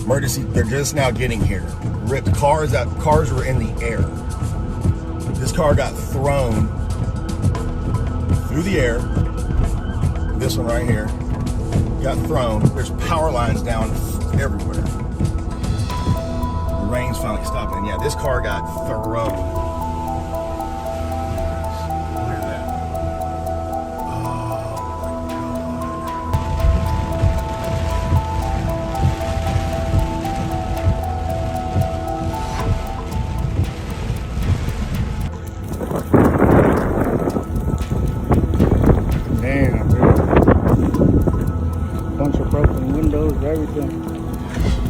Emergency, they're just now getting here. Ripped cars were in the air. This car got thrown through the air. This one right here got thrown. There's power lines down everywhere. The rain's finally stopping. Yeah, this car got thrown. Bunch of broken windows, everything.